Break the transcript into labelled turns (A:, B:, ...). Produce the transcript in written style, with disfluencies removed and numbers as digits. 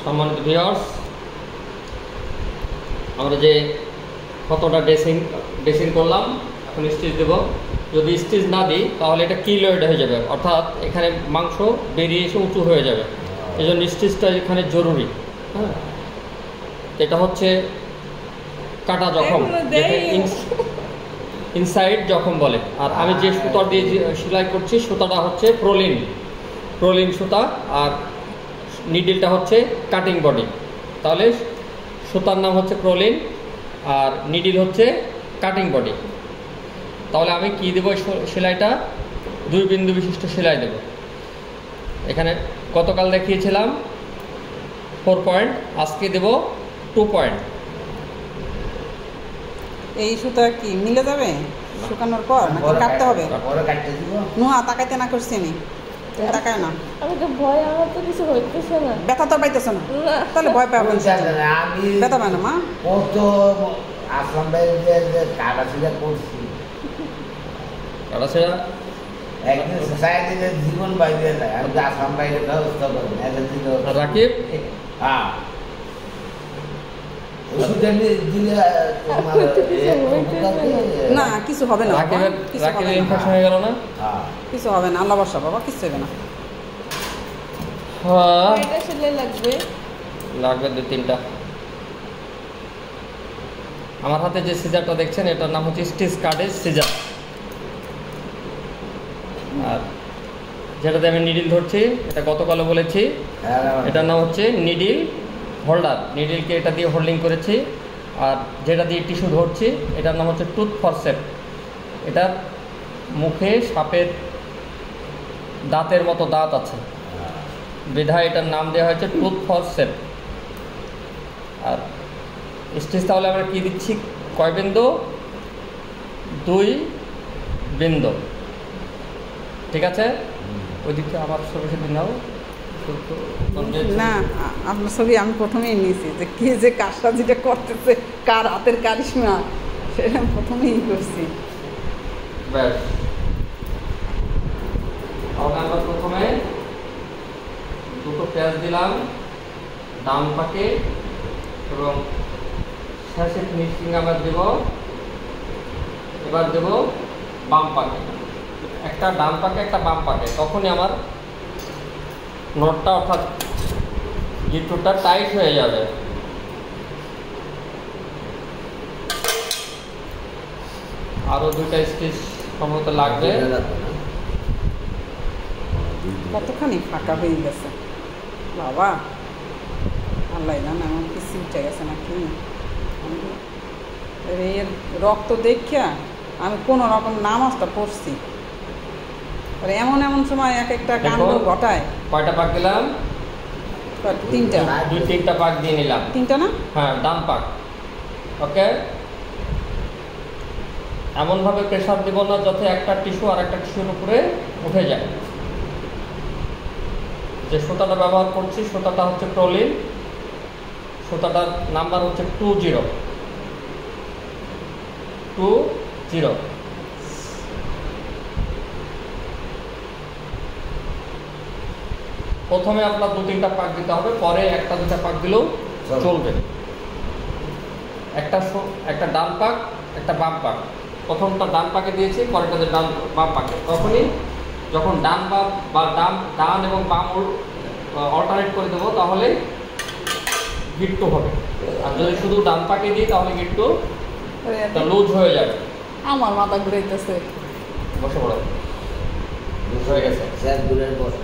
A: সম্মানিত ভিউয়ার্স, আমরা যে কতটা ড্রেসিং করলাম, এখন স্টিচ দেব। যদি স্টিচ না দিই তাহলে এটা কিলোয়েড হয়ে যাবে, অর্থাৎ এখানে মাংস বেরিয়ে এসে উঁচু হয়ে যাবে। এই জন্য স্টিচটা এখানে জরুরি। হ্যাঁ, এটা হচ্ছে কাটা জখম, ইনসাইড জখম বলে। আর আমি যে সুতা দিয়ে সেলাই করছি সুতাটা হচ্ছে প্রোলিন সুতা, আর নিডলটা হচ্ছে কাটিং বডি। তাহলে সুতার নাম হচ্ছে প্রোলিন আর নিডল হচ্ছে কাটিং বডি। তাহলে আমি কি দেবো, সেলাইটা 2 বিন্দু বিশিষ্ট সেলাই দেব। এখানে গতকাল দেখিয়েছিলাম 4 পয়েন্ট, আজকে দেব 2 পয়েন্ট।
B: এই সুতা কি মিলে যাবে শুকানোর পর নাকি কাটতে হবে? নুহা তাকাইতে না করছি আমি, তুমি তাকায় না।
C: আমি তো ভয়, আমার তো কিছু হইতেছে না।
B: ব্যথা তো পাইতেছ না? তাহলে ভয় পাবো না।
D: আমি
B: ব্যথা পায় না মা?
D: কত আসলাম ভাইয়ের কাটাছিলা করছি,
A: কাটাছিলা
D: একদিন সোসাইটির জীবন বাইরে যায়। আমি আসলাম ভাইয়ের ব্যবস্থা করি
A: রাকিব।
D: হ্যাঁ,
B: না কিছু হবে না,
A: রাকিবের ইনফেকশন হয়ে গেল না?
B: কিছু হবে না, আল্লাহ বর্ষা বাবা, কিছু হবে না।
C: এটা সেলাই লাগবে
A: 2-3টা। আমার হাতে যে সিজারটা দেখছেন এটার নাম হচ্ছে স্টিচ কার্ডেজ সিজার, আর যেটাতে আমি নিডল ধরছি এটা গতকালও বলেছি, এটার নাম হচ্ছে নিডল হোল্ডার। নিডলকে এটা দিয়ে হোল্ডিং করেছি। আর যেটা দিয়ে টিস্যু ধরছি এটার নাম হচ্ছে টুথ ফরসেপ। এটার মুখে সাপের দাঁতের মতো দাঁত আছে বিধায় এটার নাম দেওয়া হয়েছে টুথ ফরসেপ। আর স্টিচ তাহলে আমরা কি দিচ্ছি, কয় বিন্দু? 2 বিন্দু। ঠিক আছে, ওই দিকটা আবার ছবি নাও
B: না। আপনার ছবি আমি প্রথমেই নিয়েছি যে কে যে কাজটা যেটা করতেছে, কার হাতের কারিশমা, সেটা প্রথমেই করছি।
A: ব্যাস, তাহলে আমরা প্রথমে 2টো পেঁয়াজ দিলাম ডান পাকে, এবং শেষে ফিনিশিং আমরা দেব। এবার দেব বাম পাকে, একটা ডান পাকে একটা বাম পাকে। তখনই আমার নটটা অর্থাৎ গিট্টুটা টাইট হয়ে যাবে। আরো 2টা স্টিচ সম্ভবত লাগবে।
B: কতখানি ফাঁকা হয়ে গেছে বাবা, আল্লাহ জানে আমার কিছু উঠে গেছে নাকি। এর রক্ত দেখিয়া আমি কোনো রকম নামাজটা পড়ছি। এমন সময় এক একটা কাণ্ড ঘটায়।
A: কয়টা পাক দিলাম?
B: 3টা।
A: 2-3টা পাক দিয়ে নিলাম।
B: 3টা না?
A: হ্যাঁ, ডান পাক। ওকে, এমনভাবে প্রেসার দেব না যাতে একটা টিস্যু আর একটা টিস্যুর উপরে উঠে যায়। যে সুতাটা ব্যবহার করছি সুতাটা হচ্ছে প্রোলিন, সুতাটার নাম্বার হচ্ছে 20। প্রথমে আপনার 2-3টা পাক দিতে হবে, পরে 1-2টা পাক দিলেও চলবে। একটা ডান পাক একটা বাম পাক। প্রথমটা ডান পাকে দিয়েছি, পরেরটাতে বাম পাকে। তখনই যখন ডান এবং বাম অল্টারনেট করে দেবো তাহলে গিট্টু হবে। আর যদি শুধু ডান পাকে দিই তাহলে গিট্টু লুজ হয়ে যাবে।
B: আমার মাথা ঘুরাইতেছে।
A: বসে পড়ো, হয়ে গেছে।
D: স্যার দূরের বসে